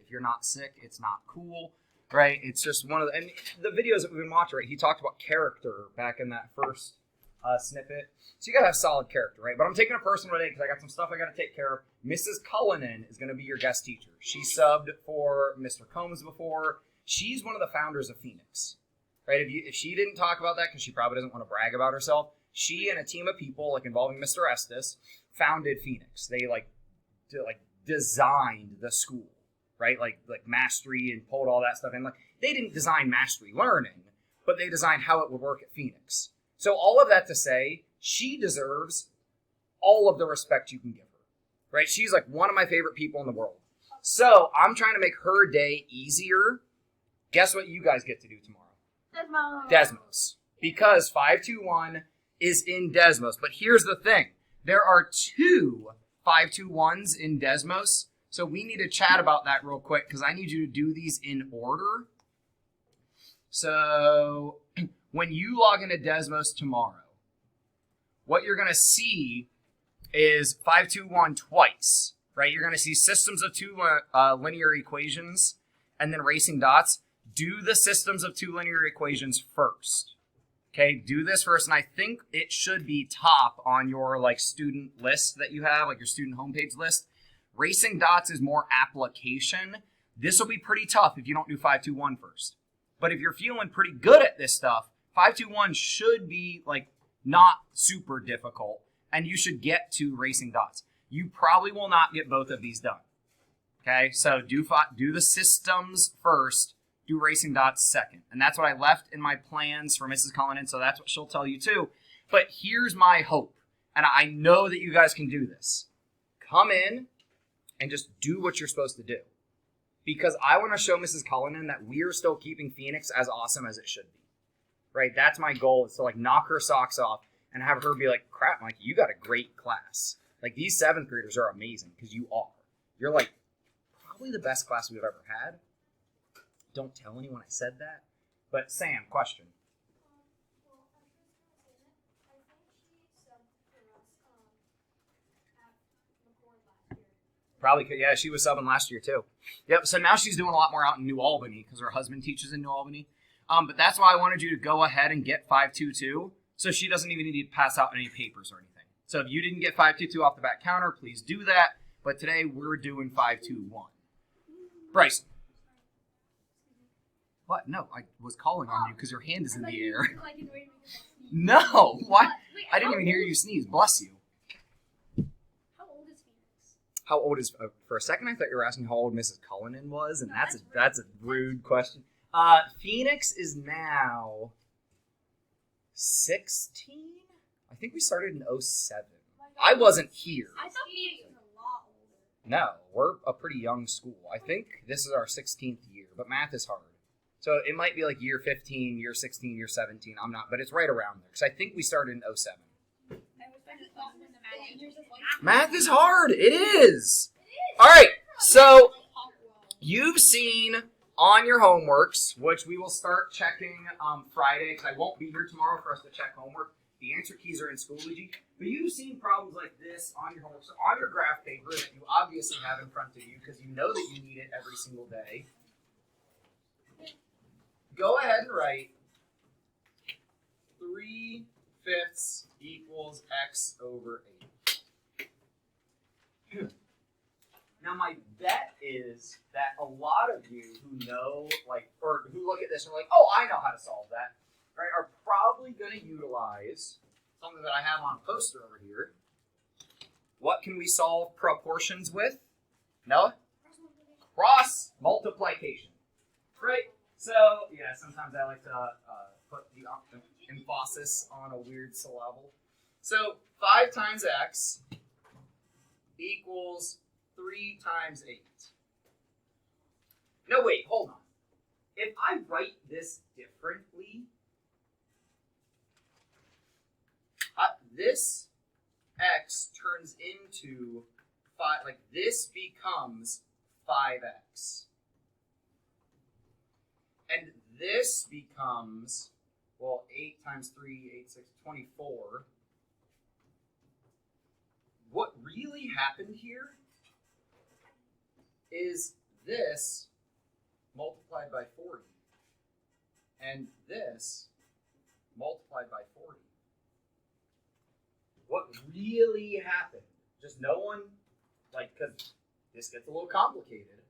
if you're not sick, it's not cool, right? It's just one of the, and the videos that we've been watching, right? He talked about character back in that first snippet. So you gotta have solid character, right? But I'm taking a personal today because I got some stuff I gotta take care of. Mrs. Cullinan is gonna be your guest teacher. She subbed for Mr. Combs before. She's one of the founders of Phoenix, right? If she didn't talk about that, because she probably doesn't want to brag about herself, she and a team of people, like involving Mr. Estes, founded Phoenix. They designed the school, right? Like mastery, and pulled all that stuff in. Like, they didn't design mastery learning, but they designed how it would work at Phoenix. So all of that to say, she deserves all of the respect you can give her, right? She's like one of my favorite people in the world. So I'm trying to make her day easier. Guess what you guys get to do tomorrow? Desmos. Because 521 is in Desmos. But here's the thing. There are 2 521s in Desmos. So we need to chat about that real quick because I need you to do these in order. So when you log into Desmos tomorrow, what you're going to see is 521 twice, right? You're going to see systems of 2 linear equations and then racing dots. Do the systems of 2 linear equations first. Okay, do this first, and I think it should be top on your like student list that you have, like your student homepage list. Racing dots is more application. This will be pretty tough if you don't do 521 first. But if you're feeling pretty good at this stuff, 521 should be like not super difficult, and you should get to racing dots. You probably will not get both of these done. Okay, so do the systems first. Do racing dots second. And that's what I left in my plans for Mrs. Cullinan, so that's what she'll tell you too. But here's my hope, and I know that you guys can do this. Come in and just do what you're supposed to do. Because I want to show Mrs. Cullinan that we're still keeping Phoenix as awesome as it should be. Right? That's my goal, is to like knock her socks off and have her be like, crap, Mike, you got a great class. Like, these 7th graders are amazing, because you are. You're like probably the best class we've ever had. Don't tell anyone I said that. But Sam, question. Probably could, yeah, she was subbing last year too. Yep, so now she's doing a lot more out in New Albany because her husband teaches in New Albany. But that's why I wanted you to go ahead and get 522, so she doesn't even need to pass out any papers or anything. So if you didn't get 522 off the back counter, please do that. But today we're doing 521. Bryce. What? No, I was calling on you because your hand is in the air. No, why? I didn't even hear you sneeze. Bless you. How old is Phoenix? How old is? For a second, I thought you were asking how old Mrs. Cullinan was, and that's a rude question. Phoenix is now 16. I think we started in 07. I wasn't here. I thought Phoenix was a lot older. No, we're a pretty young school. I think this is our 16th year, but math is hard. So it might be like year 15, year 16, year 17. I'm not, but it's right around there. Because I think we started in 07. Math is hard. It is. All right. So you've seen on your homeworks, which we will start checking Friday, because I won't be here tomorrow for us to check homework. The answer keys are in Schoology. But you've seen problems like this on your homework. So on your graph paper that you obviously have in front of you, because you know that you need it every single day, go ahead and write 3/5 equals x over 8. Now my bet is that a lot of you who know, like, or who look at this and are like, oh, I know how to solve that, right, are probably going to utilize something that I have on a poster over here. What can we solve proportions with? Noah? Cross multiplication. Right? So, yeah, sometimes I like to put the emphasis on a weird syllable. So, 5 times x equals 3 times 8. No, wait, hold on. If I write this differently, this x turns into 5, like this becomes 5x. And this becomes, well, 8 times 3, 8, 6, 24. What really happened here is this multiplied by 40 and this multiplied by 40. What really happened? Just no one, because this gets a little complicated.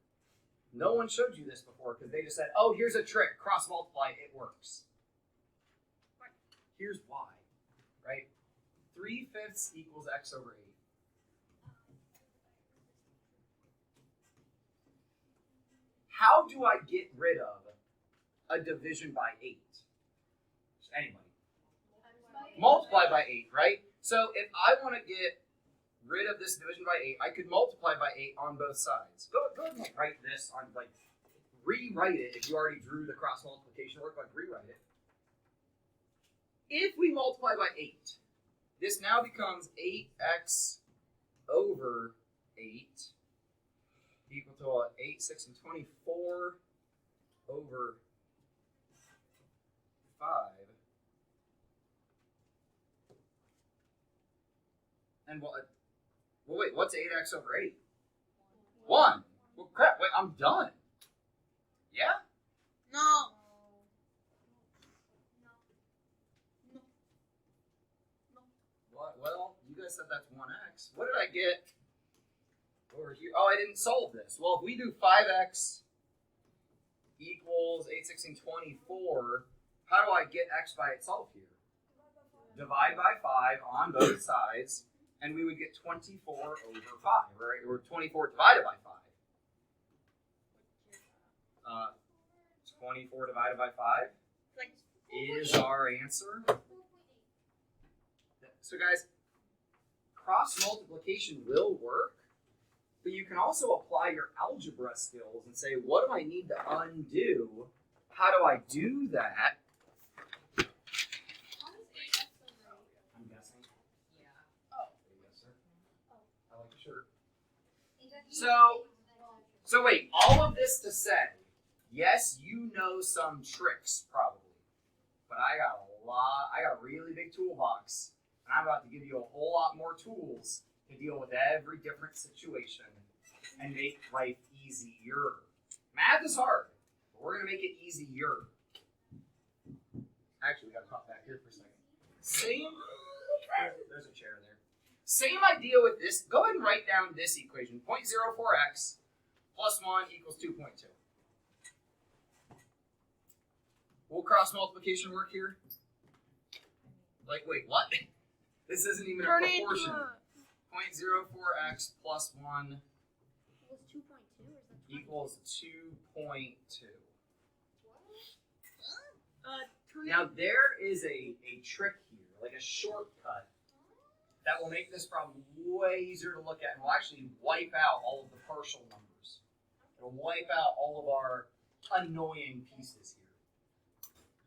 No one showed you this before because they just said, oh, here's a trick, cross multiply, it works. Here's why, right? 3/5 equals x over 8. How do I get rid of a division by 8? Anybody? Multiply by 8, right? So if I want to get rid of this division by 8, I could multiply by 8 on both sides. Go ahead and write this on, rewrite it. If you already drew the cross multiplication work, rewrite it. If we multiply by 8, this now becomes 8x over 8 equal to 8, 6, and 24 over 5. And wait, what's 8x over 8? 1. Well, crap, wait, I'm done. Yeah? No. What? Well, you guys said that's 1x. What did I get over here? Oh, I didn't solve this. Well, if we do 5x equals 8, 16, 24, how do I get x by itself here? Divide by 5 on both sides, and we would get 24 over 5, right? Or 24 divided by 5. 24 divided by 5 is our answer. So guys, cross multiplication will work, but you can also apply your algebra skills and say, what do I need to undo? How do I do that? I'm guessing. Yeah. Oh. Yes, sir. I like the shirt. So wait, all of this to say, yes, you know some tricks probably, but I got a really big toolbox, and I'm about to give you a whole lot more tools to deal with every different situation and make life easier. Math is hard, but we're gonna make it easier. Actually, we gotta hop back here for a second. There's a chair there. Same idea with this. Go ahead and write down this equation. 0.04x plus 1 equals 2.2. Will cross multiplication work here? Wait, what? This isn't even a proportion. 0.04x plus 1 equals 2.2. Now there is a trick here, like a shortcut, that will make this problem way easier to look at and will actually wipe out all of the partial numbers. It'll wipe out all of our annoying pieces here.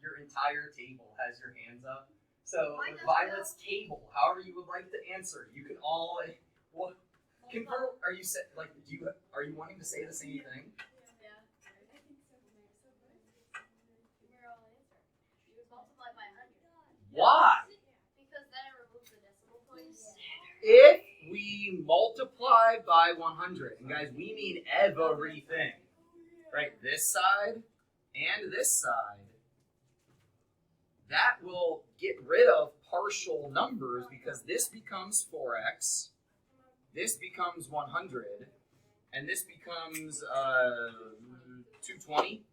Your entire table has your hands up. So with Violet's table, however you would like to answer, you can all convert. Are you are you wanting to say the same thing? Yeah. I think so. Multiply by 100. Why? Because then it removes the decimal points. If we multiply by 100, and guys, we mean everything, right? This side and this side, that will get rid of partial numbers because this becomes 4x, this becomes 100, and this becomes 220.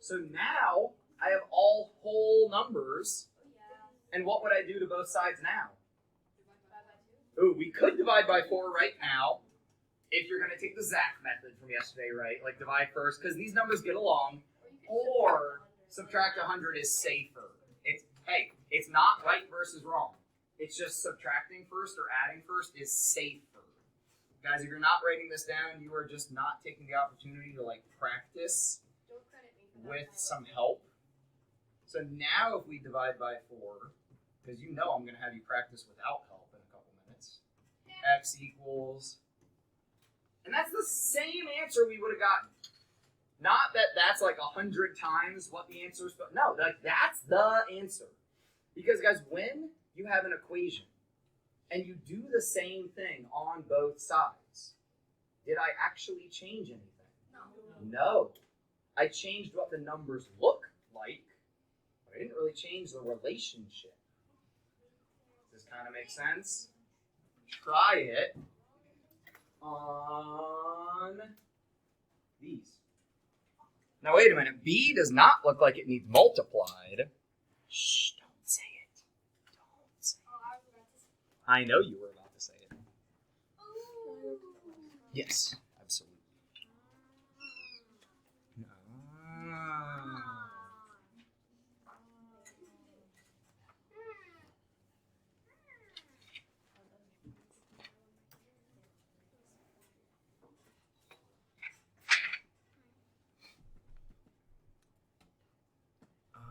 So now I have all whole numbers, and what would I do to both sides now? Ooh, we could divide by 4 right now, if you're going to take the Zach method from yesterday, right? Like divide first, because these numbers get along. Or subtract 100 is safer. It's not right versus wrong. It's just subtracting first or adding first is safer. Guys, if you're not writing this down, you are just not taking the opportunity to practice with some help. So now if we divide by 4, because you know I'm going to have you practice without help in a couple minutes, x equals, and that's the same answer we would have gotten. Not that that's 100 times what the answer is, but no, that's the answer. Because guys, when you have an equation and you do the same thing on both sides, Did I actually change anything? No. No. I changed what the numbers look like, but I didn't really change the relationship. Does this kind of make sense? Try it on these. Now wait a minute. B does not look like it needs multiplied. Shh, don't say it. Don't say it. Oh, I was about to say. I know you were about to say it. Oh. Yes, absolutely.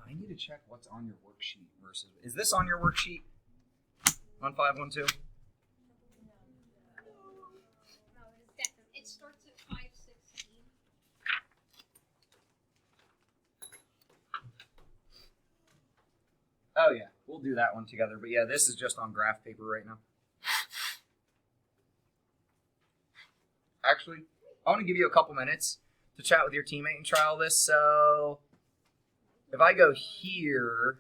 I need to check what's on your worksheet versus. Is this on your worksheet? 1512? No, it's definitely. It starts at 5:16. Oh yeah, we'll do that one together. But yeah, this is just on graph paper right now. Actually, I want to give you a couple minutes to chat with your teammate and try all this. So if I go here,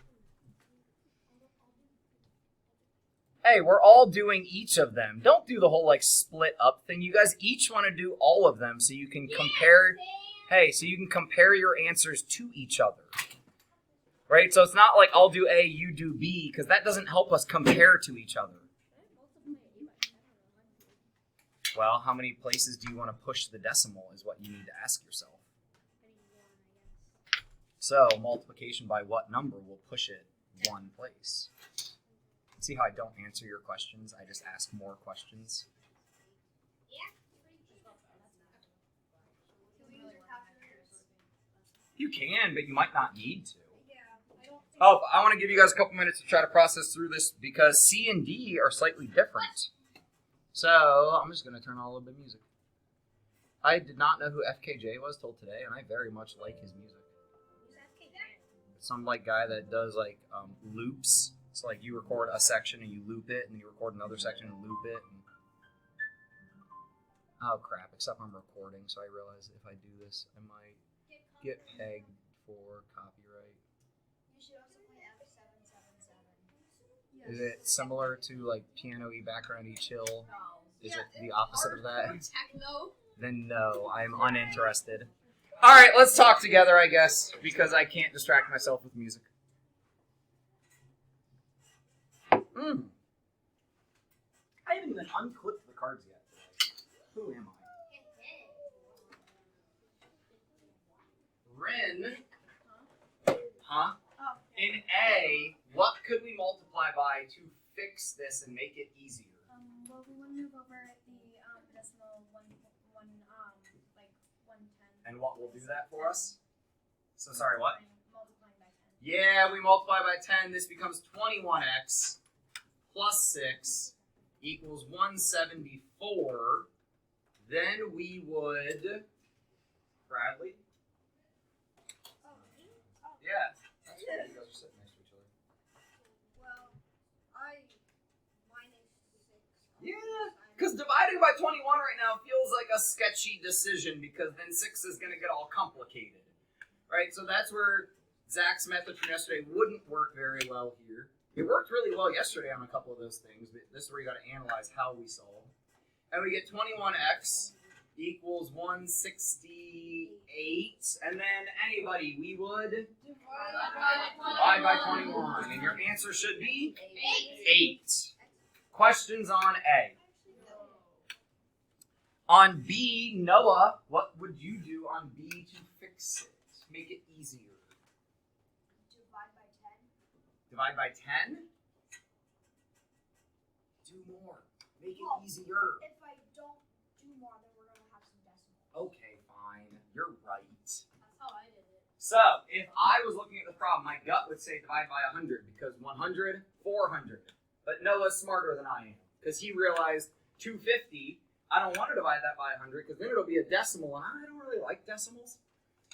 hey, we're all doing each of them. Don't do the whole like split up thing. You guys each want to do all of them so you can compare. Hey, so you can compare your answers to each other. Right? So it's not like I'll do A, you do B, because that doesn't help us compare to each other. Well, how many places do you want to push the decimal is what you need to ask yourself. So multiplication by what number will push it one place? See how I don't answer your questions? I just ask more questions. You can, but you might not need to. Oh, I want to give you guys a couple minutes to try to process through this because C and D are slightly different. So I'm just going to turn on a little bit of music. I did not know who FKJ was till today, and I very much like his music. Some like guy that does like loops. So like you record a section and you loop it, and then you record another section and loop it. And... Oh crap! Except I'm recording, so I realize if I do this, I might get pegged for copyright. You should also play F777. Is it similar to like piano-y, background-y, chill? Is it the opposite of that? Techno. Then no, I'm uninterested. All right, let's talk together, I guess, because I can't distract myself with music. I haven't even unclipped the cards yet. Who am I? Rin. Huh? Oh. In A, what could we multiply by to fix this and make it easier? Well, we want to move over the decimal like 110. And what will do that for us? So sorry, what? Multiplying by 10. Yeah, we multiply by 10. This becomes 21x plus 6 equals 174. Then we would... Bradley? Oh. Yeah. That's why you guys are sitting next to each other. Well, mine is 6. Yeah, because dividing by 21 right now feels like a sketchy decision because then 6 is going to get all complicated, right? So that's where Zach's method from yesterday wouldn't work very well here. It worked really well yesterday on a couple of those things, but this is where you got to analyze how we solve. And we get 21x equals 168, and then anybody, we would divide by 21, and your answer should be 8. Questions on A. On B, Noah, what would you do on B to fix it? Make it easier. Divide by 10. Divide by 10? Do more. Make it easier. If I don't do more, then we're going to have some decimals. Okay, fine. You're right. That's how I did it. So, if I was looking at the problem, my gut would say divide by 100 because 100, 400. But Noah's smarter than I am because he realized 250, I don't want to divide that by 100 because then it'll be a decimal, and I don't really like decimals.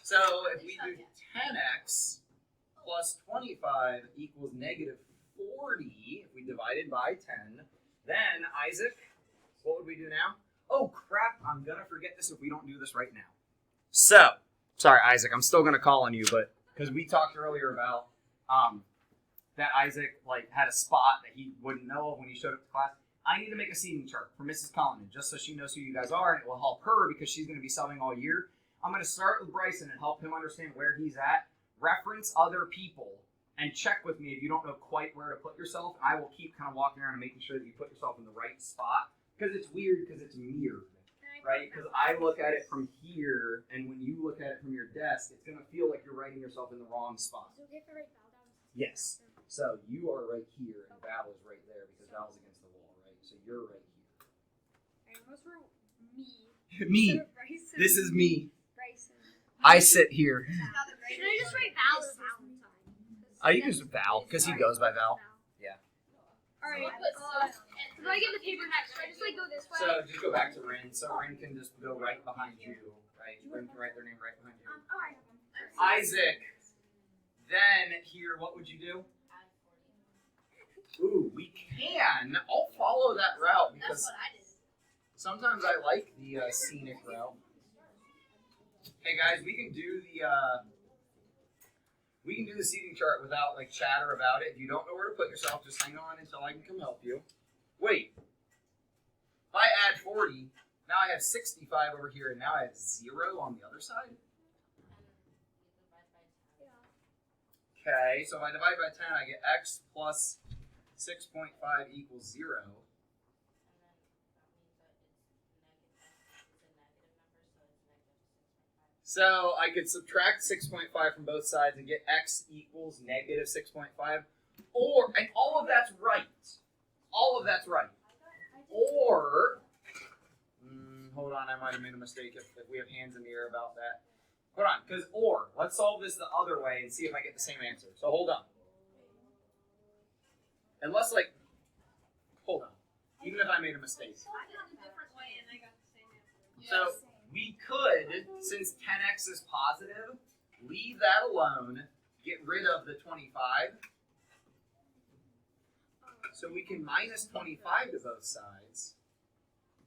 So, if we do 10x plus 25 equals negative 40, if we divided by 10, then, Isaac, what would we do now? Oh crap, I'm gonna forget this if we don't do this right now. So, sorry Isaac, I'm still gonna call on you, but because we talked earlier about that Isaac like had a spot that he wouldn't know of when he showed up to class. I need to make a seating chart for Mrs. Cullinan just so she knows who you guys are, and it will help her because she's gonna be subbing all year. I'm gonna start with Bryson and help him understand where he's at, reference other people, and check with me if you don't know quite where to put yourself. I will keep kind of walking around and making sure that you put yourself in the right spot. Because it's weird because it's mirrored, right? Because I look at it from here, and when you look at it from your desk, it's going to feel like you're writing yourself in the wrong spot. Is it okay if I write Val down? Yes. So you are right here, and Val is right there because Val's against the wall, right? So you're right here. Alright, most for me. Me. Bryson. This is me. Bryson. I sit here. Should I just write Val or Valentine? You can just Val, because he goes by Val. Yeah. Alright, if I get the paper next, should I just like go this way? So just go back to Rin. So Rin can just go right behind you, right? Rin can write their name right behind you. Alright. Isaac. Then here, what would you do? Ooh, we can. I'll follow that route because sometimes I like the scenic route. Hey guys, we can do the seating chart without like chatter about it. If you don't know where to put yourself, just hang on until I can come help you. Wait. If I add 40, now I have 65 over here, and now I have 0 on the other side. Okay, so if I divide by 10, I get x plus 6.5 equals 0. So I could subtract 6.5 from both sides and get x equals negative 6.5. Or, and all of that's right. All of that's right. Or, hold on, I might have made a mistake if we have hands in the air about that. Hold on, because let's solve this the other way and see if I get the same answer. So hold on. Unless hold on. Even if I made a mistake. I did it a different way and I got the same answer. So we could, since 10x is positive, leave that alone, get rid of the 25. So we can minus 25 to both sides.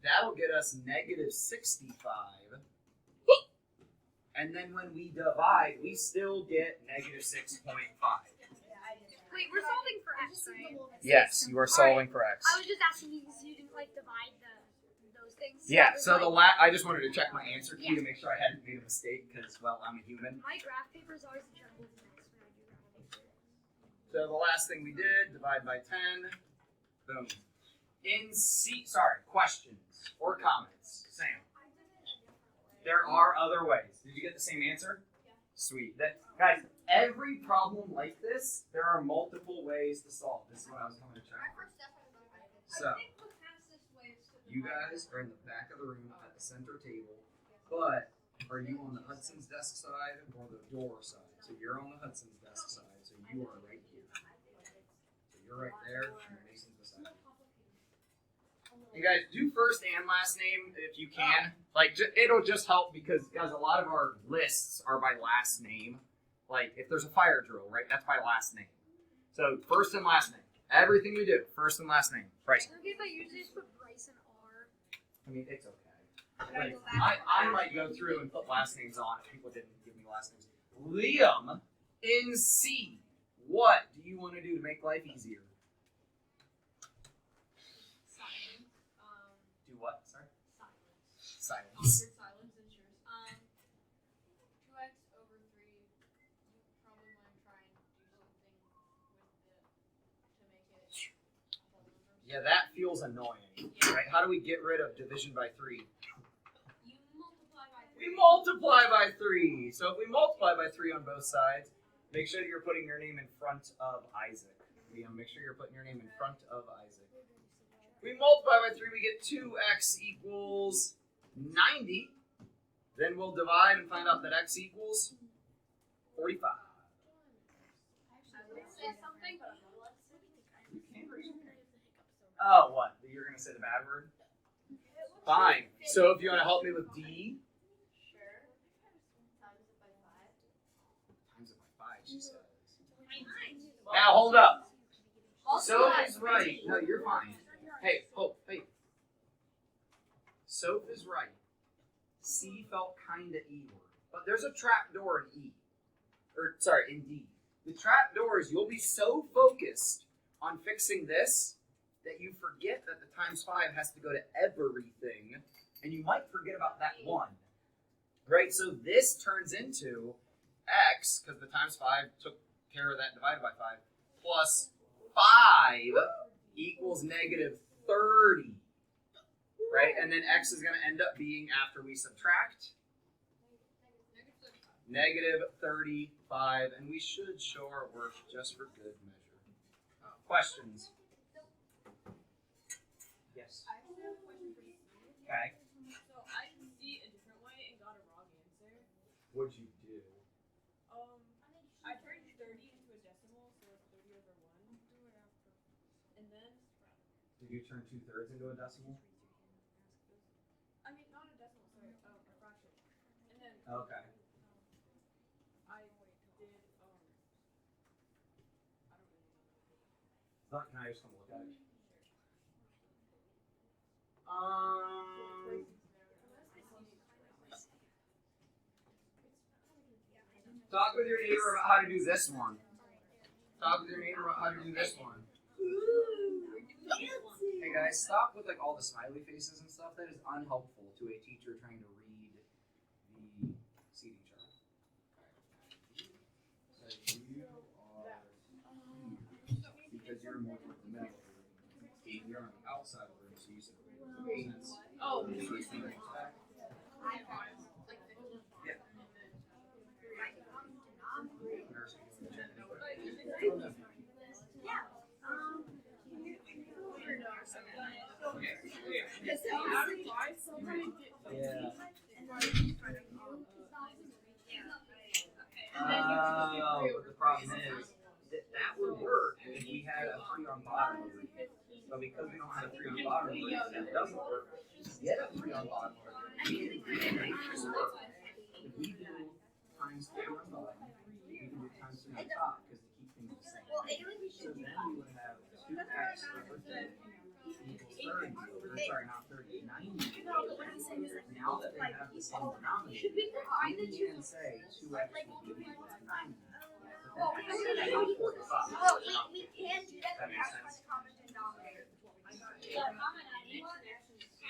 That'll get us negative 65. And then when we divide, we still get negative 6.5. Wait, we're solving for x, right? Yes, you are solving for x. I was just asking you because you didn't like divide those things. Yeah, That was so like- I just wanted to check my answer key to make sure I hadn't made a mistake because, well, I'm a human. My graph paper is always jumbled next when I do graph paper. So the last thing we did, divide by 10. Boom. Questions or comments? Sam. There are other ways. Did you get the same answer? Yeah. Sweet. Guys, every problem like this, there are multiple ways to solve. This is what I was coming to check. So, you guys are in the back of the room at the center table, but are you on the Hudson's desk side or the door side? So you're on the Hudson's desk side, so you are right here. So you're right there, and Mason's beside you. You guys, do first and last name if you can. It'll just help because, guys, a lot of our lists are by last name. Like, if there's a fire drill, right, that's by last name. So, first and last name. Everything we do, first and last name. Bryson. Okay, but usually just put Bryson R. I mean, it's okay. I might go through and put last names on if people didn't give me last names. Liam in C. What do you want to do to make life easier? Do what? Sorry? Silence. Silence ensures. 2x over 3. You probably want to try and do something with it to make it a whole number. Yeah, that feels annoying, right? How do we get rid of division by 3? You multiply by 3. We multiply by 3. So if we multiply by 3 on both sides, make sure that you're putting your name in front of Isaac. Liam, make sure you're putting your name in front of Isaac. We multiply by 3, we get 2x equals 90. Then we'll divide and find out that x equals 45. Oh, what? You're going to say the bad word? Fine. So if you want to help me with D. Sure. Times it by 5. Times it by 5, she says. Now hold up. Sophie's right. No, you're fine. Hey. Soph is right. C felt kinda E-word. But there's a trap door in E. In D. The trap door is you'll be so focused on fixing this that you forget that the times 5 has to go to everything, and you might forget about that 1. Right? So this turns into X, because the times 5 took care of that divided by 5, plus 5 equals negative 30. Right? And then X is going to end up being, after we subtract, negative 35, and we should show our work just for good measure. Questions? Yes. I actually have a question for you. Okay. So I can see a different way and got a wrong answer. What'd you do? I turned 30 into a decimal, so it's 30 over 1. And then, Did you turn 2/3 into a decimal? I mean, not a decimal, sorry, a fraction. And then Okay. I did, I don't really know. Can I just come look at it? Talk with your neighbor about how to do this one. Talk with your neighbor about how to do this one. Hey guys, stop with like all the smiley faces and stuff. That is unhelpful to a teacher trying to read the seating chart. So you are here because you're more toward the middle of the room. You're on the outside of the room, so you said Oh. But the problem is that would work if we had a 3 on bottom over here. But because we don't have a 3 on bottom over here, that doesn't work. Get a 3 on bottom over here. If we do times 3 on bottom, we can do times 3 on top because to keep things the same. So then we would have 2x over 3 equals 30. Sorry, not 30, 90. Now that they have the same denominator, we can say 2x will be equal to 90. Well, we can do that. That makes sense. Yeah.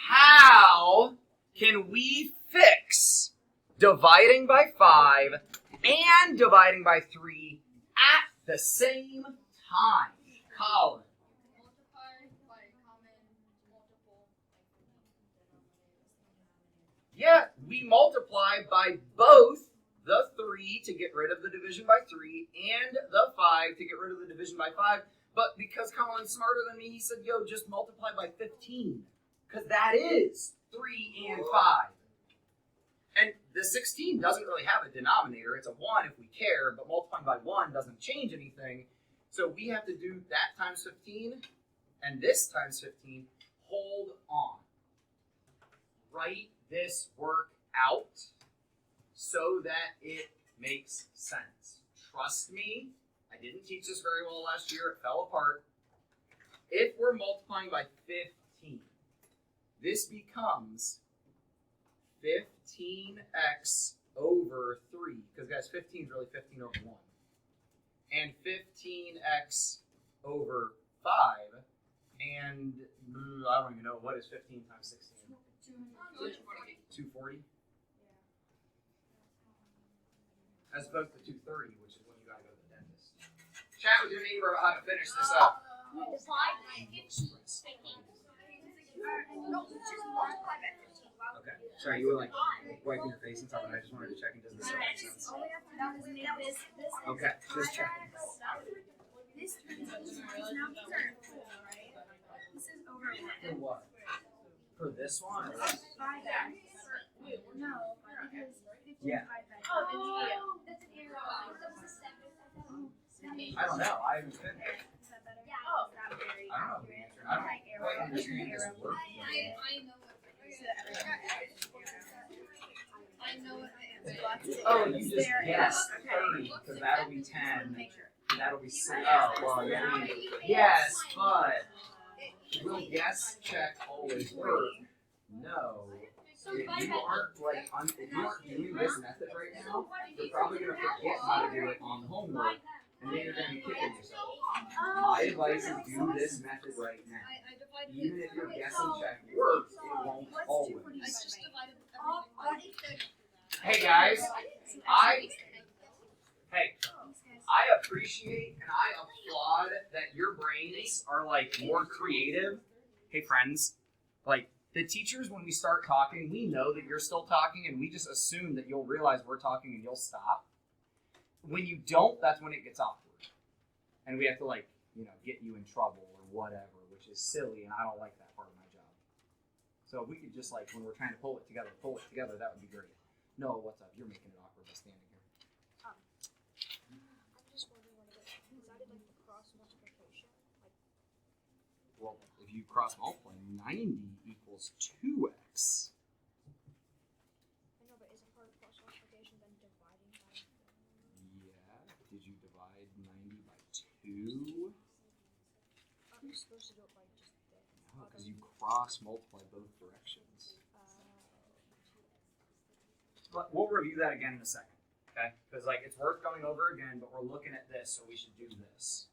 How can we fix dividing by 5 and dividing by 3 at the same time? Colin. Multiply by common multiple. Yeah, we multiply by both the 3 to get rid of the division by 3 and the 5 to get rid of the division by 5. But because Colin's smarter than me, he said, yo, just multiply by 15. Because that is 3 and 5. And the 16 doesn't really have a denominator. It's a 1 if we care, but multiplying by 1 doesn't change anything. So we have to do that times 15 and this times 15. Hold on. Write this work out so that it makes sense. Trust me, I didn't teach this very well last year. It fell apart. If we're multiplying by 15, this becomes 15x over 3. Because guys, 15 is really 15 over 1. And 15x over 5. And I don't even know, what is 15 times 16? 240. As opposed to 230, which is when you gotta go to the dentist. Chat with your neighbor about how to finish this up. Okay. Sorry, you were like wiping your face and stuff, and I just wanted to check in. Does this make sense? Okay, just check. This is over. For what? For this one? Or what? No, because 15 Yeah. Oh, that's an error. I don't know. I haven't been there. Is that better? Oh, it's not very. I don't know the answer. I don't quite understand this word. I know what I answered. Oh, you just guessed 30, because that'll be 10. That'll be 6. Oh, well, yeah. Yes, but will guess check always work? No. if you aren't if you aren't doing this method right now, you're probably gonna forget how to do it on the homework, and then you're gonna be kicking yourself. My advice is do this method right now. Even if your guess and check works, it won't always. Hey guys, I appreciate and I applaud that your brains are like more creative. Hey friends, like the teachers, when we start talking, we know that you're still talking and we just assume that you'll realize we're talking and you'll stop. When you don't, that's when it gets awkward. And we have to get you in trouble or whatever, which is silly, and I don't like that part of my job. So if we could just when we're trying to pull it together, that would be great. No, what's up? You're making it awkward by standing here. I'm just wondering what it is. Is that like the cross multiplication? Well, if you cross multiply, 90 equals 2x. I know, but isn't part of cross multiplication then dividing by? Yeah. Did you divide 90 by 2? Aren't you supposed to do it by just this? No, because you cross multiply both directions. But we'll review that again in a second, okay? Because it's worth going over again, but we're looking at this, so we should do this.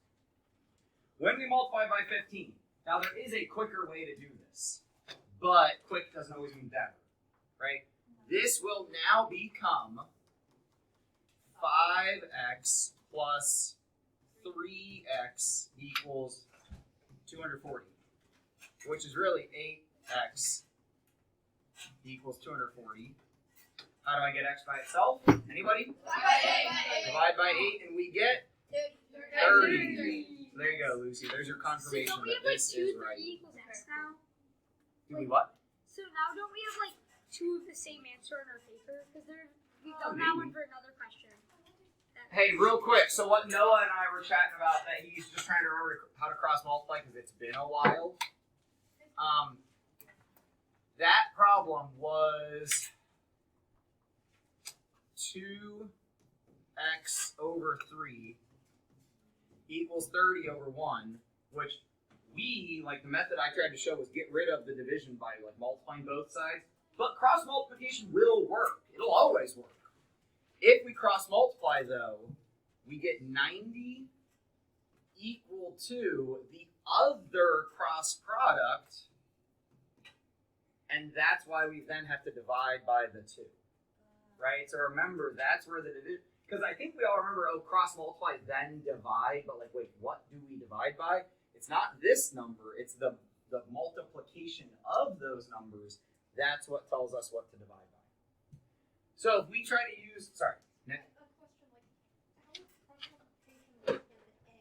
When we multiply by 15, now there is a quicker way to do this, but quick doesn't always mean better, right? This will now become 5x plus 3x equals 240, which is really 8x equals 240. How do I get x by itself? Anybody? Divide by 8 and we get 30. There you go, Lucy. There's your confirmation So don't we that have this is right. equals x now? Do we what? So now don't we have two of the same answer in our paper? Because we've done that maybe. one for another question. Hey, real quick. So what Noah and I were chatting about, that he's just trying to remember how to cross multiply because it's been a while. That problem was 2x over 3 equals 30 over 1, which the method I tried to show was get rid of the division by multiplying both sides. But cross multiplication will work. It'll always work. If we cross multiply though, we get 90 equal to the other cross product, and that's why we then have to divide by the 2. Right? So remember, that's where the division, because I think we all remember, cross multiply, then divide, but wait, what do we divide by? It's not this number, it's the multiplication of those numbers. That's what tells us what to divide by. So if we try to use, sorry, Nick? A question, how is cross multiplication different than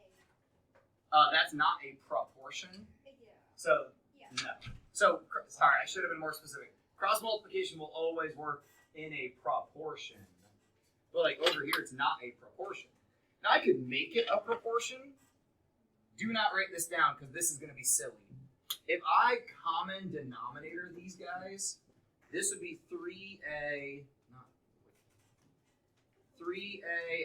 A? That's not a proportion. Yeah. So, Yeah. no. So, sorry, I should have been more specific. Cross multiplication will always work in a proportion. But over here, it's not a proportion. Now I could make it a proportion. Do not write this down because this is going to be silly. If I common denominator these guys, this would be 3a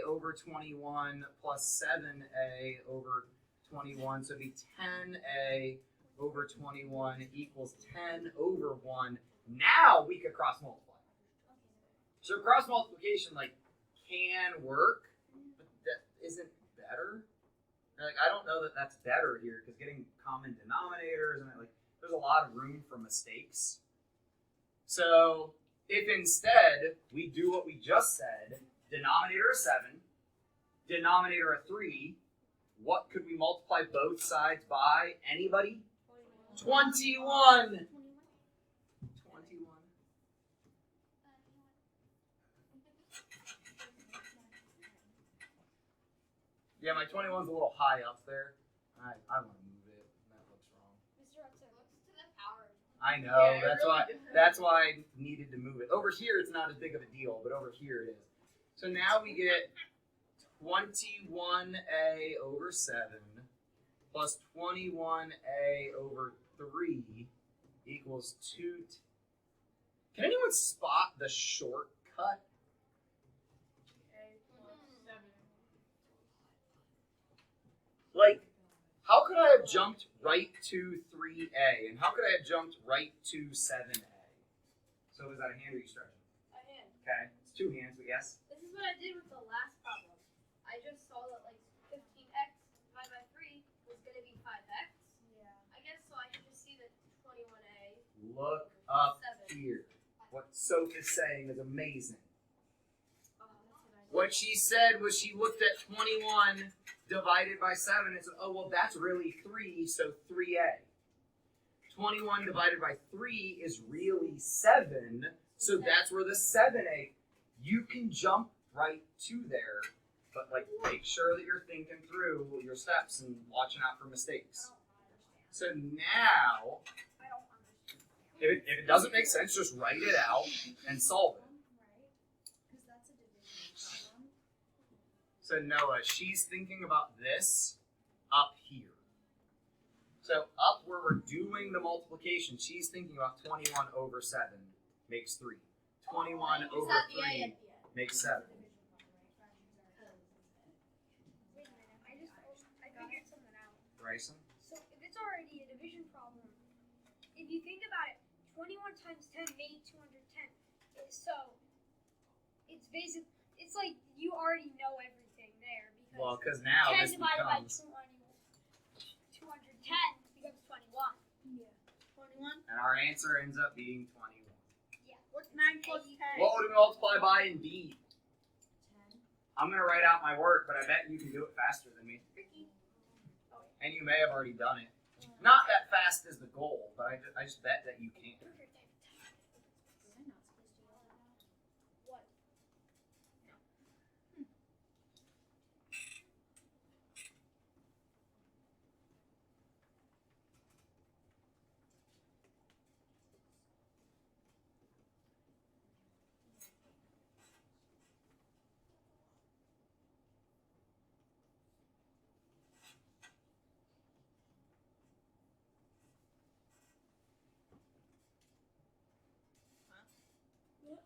over 21 plus 7a over 21. So it'd be 10a over 21 equals 10 over 1. Now we could cross multiply. So cross multiplication can work, but that isn't better. I don't know that that's better here because getting common denominators and there's a lot of room for mistakes. So if instead we do what we just said, denominator of 7, denominator of 3, what could we multiply both sides by? Anybody? 21. 21. Yeah, my 21's a little high up there. I want to move it. That looks wrong. Mr. Hudson, looks to the power. I know. Yeah, that's why I needed to move it. Over here, it's not as big of a deal, but over here it is. So now we get 21a over 7 plus 21a over 3 equals 2. Can anyone spot the shortcut? How could I have jumped right to 3a? And how could I have jumped right to 7a? So was that a hand or you stretching? A hand. Okay. It's two hands, but yes. This is what I did with the last problem. I just saw that like 15x divided by 3 was going to be 5x. Yeah. I guess so I can just see that 21a. Look up 7. here. What Soph is saying is amazing. Oh, that's what I did. What she said was she looked at 21 divided by 7 and said, oh, well, that's really 3, so 3a. 21 divided by 3 is really 7, so that's where the 7a. You can jump right to there, but like make sure that you're thinking through your steps and watching out for mistakes. So now, I don't understand. if it doesn't make sense, just write it out and solve it. Because that's a division problem. So Noah, she's thinking about this up here. So up where we're doing the multiplication, she's thinking about 21 over 7 makes 3. 21 over 3 makes 7. Wait a minute. I figured something out. Bryson? So if it's already a division problem, if you think about it, 21 times 10 made 210. So it's basic. It's like you already know everything there because Well, because now 10 this divided by becomes, 210 becomes 21. Yeah. 21. and our answer ends up being 21. Yeah. What's 9 plus 10? What would we multiply by in D? 10. I'm going to write out my work, but I bet you can do it faster than me. And you may have already done it. Not that fast is the goal, but I just bet that you can. What?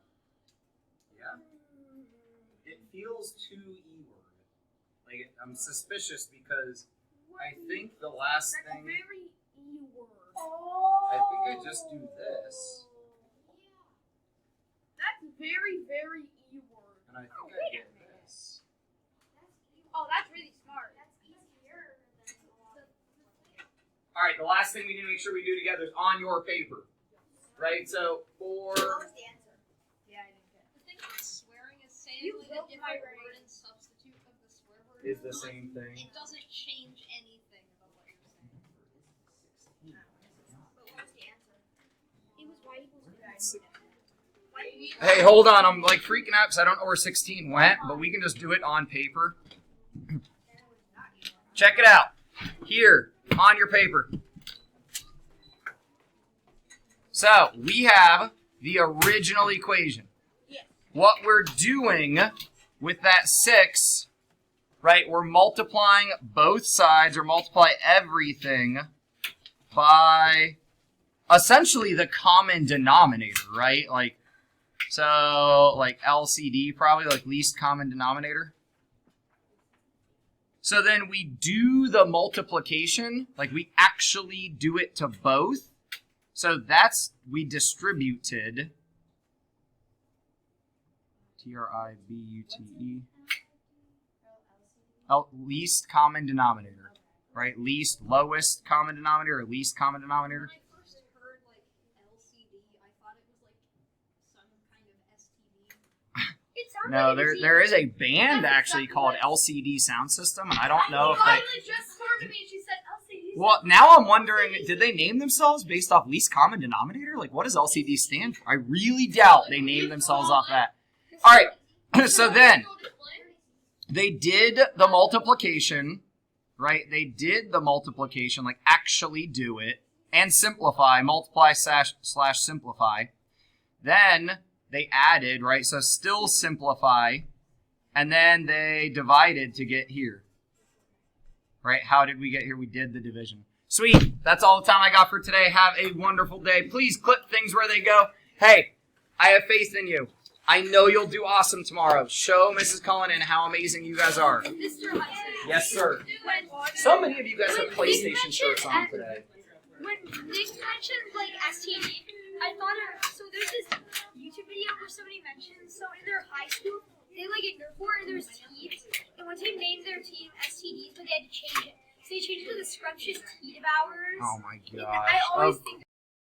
Yeah? It feels too E-word. Like, I'm suspicious because I think the last That's thing, very E word. I think I just do this, That's very, very E word. and I think I get this. Oh, that's really smart. That's easier than a lot of. All right, the last thing we need to make sure we do together is on your paper, right? So for What was the answer? Yeah, I didn't get it. The thing about swearing is saying You like a broke my different brain. word and substitute of the swear word. is the same thing. It doesn't change anything about what you're saying. But what was the answer? It was y equals 2. Hey, hold on. I'm like freaking out because I don't know where 16 went, but we can just do it on paper. Check it out. Here, on your paper. So, we have the original equation. What we're doing with that 6, right, we're multiplying both sides, or multiply everything by essentially the common denominator, right? Like, so, like LCD, probably, like least common denominator. So then we do the multiplication, like we actually do it to both. So that's, we distributed, T-R-I-B-U-T-E, least common denominator, right? Least, lowest common denominator, or least common denominator. When I first heard like LCD, I thought it was like some kind of STD. It sounds No, like it's there is a band That's actually exactly called what LCD Sound System, and I don't know if they... Finally just turned to me and she said LCD. Well, now I'm wondering, did they name themselves based off least common denominator? Like, what does LCD stand for? I really doubt they named themselves off that. All right, so then they did the multiplication, right? They did the multiplication, like actually do it, and simplify, multiply slash simplify. Then they added, right? So still simplify, and then they divided to get here. Right? How did we get here? We did the division. Sweet. That's all the time I got for today. Have a wonderful day. Please clip things where they go. Hey, I have faith in you. I know you'll do awesome tomorrow. Show Mrs. Cullinan how amazing you guys are. Mr. Hudson. Yes, sir. When, So many of you guys have PlayStation shirts on today. when Nick mentioned like STD, I thought so there's this YouTube video where somebody mentioned, so in their high school, they had like a Nerf war and there was teams, and one team named their team STDs, but they had to change it. So they changed it to the Scrumptious Tea Devourers. Oh my And gosh. I always Of think